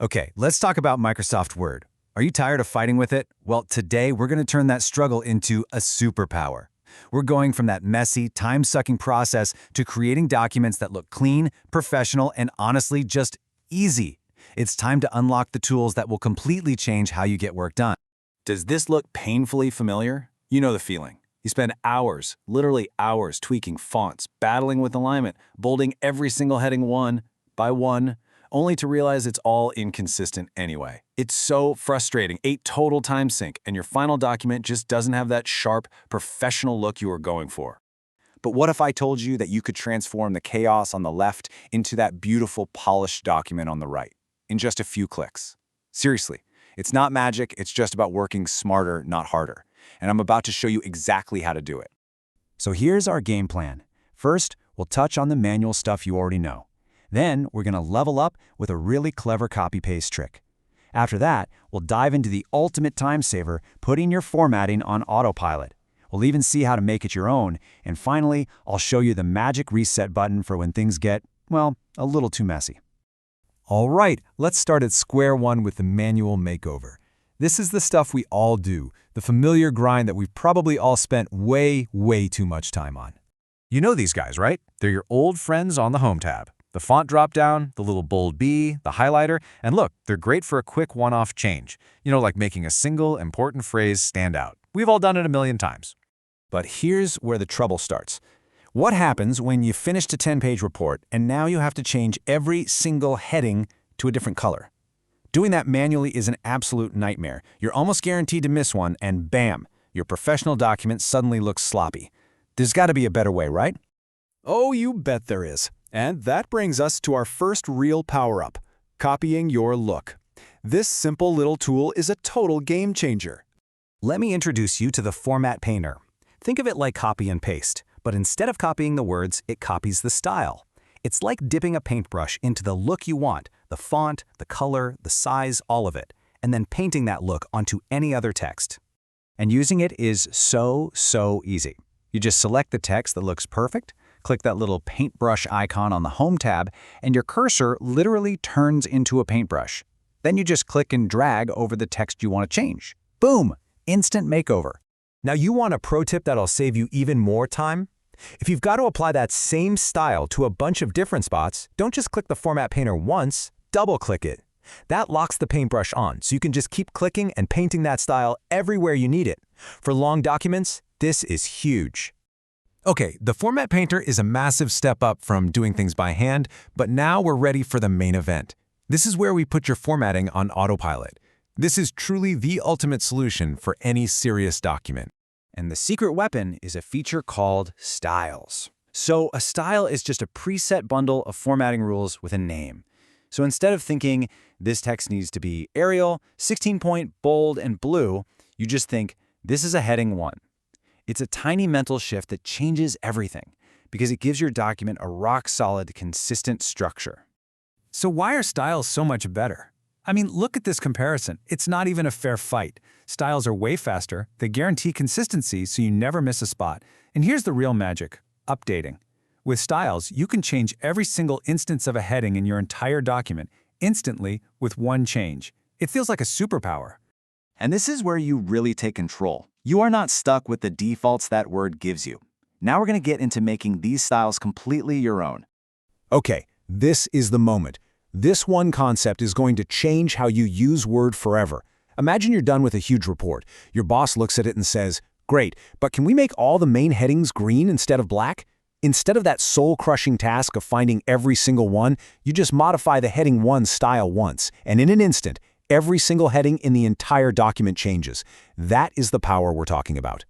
Okay, let's talk about Microsoft Word. Are you tired of fighting with it? Well, today we're going to turn that struggle into a superpower. We're going from that messy, time-sucking process to creating documents that look clean, professional, and honestly just easy. It's time to unlock the tools that will completely change how you get work done. Does this look painfully familiar? You know the feeling. You spend hours, literally hours, tweaking fonts, battling with alignment, bolding every single heading one by one, only to realize it's all inconsistent anyway. It's so frustrating, a total time sink, and your final document just doesn't have that sharp, professional look you were going for. But what if I told you that you could transform the chaos on the left into that beautiful, polished document on the right in just a few clicks? Seriously, it's not magic, it's just about working smarter, not harder. And I'm about to show you exactly how to do it. So here's our game plan. First, we'll touch on the manual stuff you already know. Then, we're going to level up with a really clever copy-paste trick. After that, we'll dive into the ultimate time saver, putting your formatting on autopilot. We'll even see how to make it your own. And finally, I'll show you the magic reset button for when things get, well, a little too messy. All right, let's start at square one with the manual makeover. This is the stuff we all do, the familiar grind that we've probably all spent way too much time on. You know these guys, right? They're your old friends on the Home tab. The font drop-down, the little bold B, the highlighter, and look, they're great for a quick one-off change. You know, like making a single important phrase stand out. We've all done it a million times. But here's where the trouble starts. What happens when you finished a 10-page report and now you have to change every single heading to a different color? Doing that manually is an absolute nightmare. You're almost guaranteed to miss one, and bam, your professional document suddenly looks sloppy. There's got to be a better way, right? Oh, you bet there is. And that brings us to our first real power-up, copying your look. This simple little tool is a total game changer. Let me introduce you to the Format Painter. Think of it like copy and paste, but instead of copying the words, it copies the style. It's like dipping a paintbrush into the look you want, the font, the color, the size, all of it, and then painting that look onto any other text. And using it is so easy. You just select the text that looks perfect, click that little paintbrush icon on the Home tab, and your cursor literally turns into a paintbrush. Then you just click and drag over the text you want to change. Boom! Instant makeover. Now you want a pro tip that'll save you even more time? If you've got to apply that same style to a bunch of different spots, don't just click the Format Painter once, double-click it. That locks the paintbrush on, so you can just keep clicking and painting that style everywhere you need it. For long documents, this is huge. Okay, the Format Painter is a massive step up from doing things by hand, but now we're ready for the main event. This is where we put your formatting on autopilot. This is truly the ultimate solution for any serious document. And the secret weapon is a feature called styles. So a style is just a preset bundle of formatting rules with a name. So instead of thinking this text needs to be Arial, 16-point, bold, and blue, you just think this is a heading 1. It's a tiny mental shift that changes everything because it gives your document a rock-solid, consistent structure. So why are styles so much better? I mean, look at this comparison. It's not even a fair fight. Styles are way faster, they guarantee consistency so you never miss a spot. And here's the real magic: updating. With styles, you can change every single instance of a heading in your entire document instantly with one change. It feels like a superpower. And this is where you really take control. You are not stuck with the defaults that Word gives you. Now we're going to get into making these styles completely your own. Okay, this is the moment. This one concept is going to change how you use Word forever. Imagine you're done with a huge report. Your boss looks at it and says, "Great, but can we make all the main headings green instead of black?" Instead of that soul-crushing task of finding every single one, you just modify the heading 1 style once, and in an instant, every single heading in the entire document changes. That is the power we're talking about.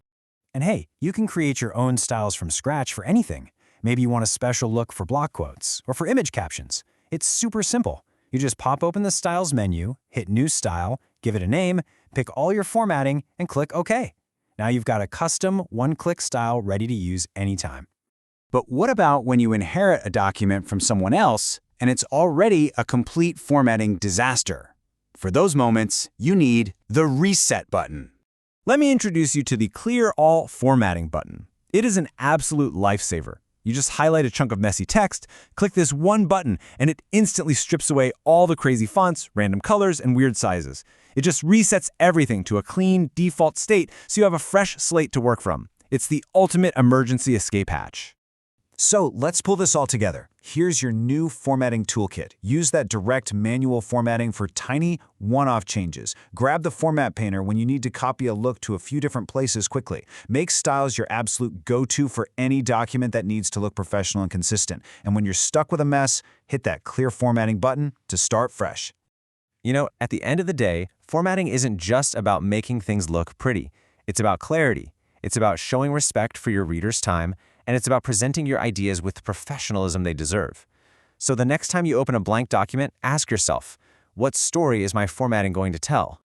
And hey, you can create your own styles from scratch for anything. Maybe you want a special look for block quotes or for image captions. It's super simple. You just pop open the Styles menu, hit New Style, give it a name, pick all your formatting, and click OK. Now you've got a custom one-click style ready to use anytime. But what about when you inherit a document from someone else and it's already a complete formatting disaster? For those moments, you need the Reset button. Let me introduce you to the Clear All Formatting button. It is an absolute lifesaver. You just highlight a chunk of messy text, click this one button, and it instantly strips away all the crazy fonts, random colors, and weird sizes. It just resets everything to a clean, default state so you have a fresh slate to work from. It's the ultimate emergency escape hatch. So let's pull this all together. Here's your new formatting toolkit. Use that direct manual formatting for tiny, one-off changes. Grab the format painter when you need to copy a look to a few different places quickly. Make styles your absolute go-to for any document that needs to look professional and consistent. And when you're stuck with a mess, hit that clear formatting button to start fresh. You know, at the end of the day, formatting isn't just about making things look pretty. It's about clarity. It's about showing respect for your reader's time, and it's about presenting your ideas with the professionalism they deserve. So the next time you open a blank document, ask yourself, what story is my formatting going to tell?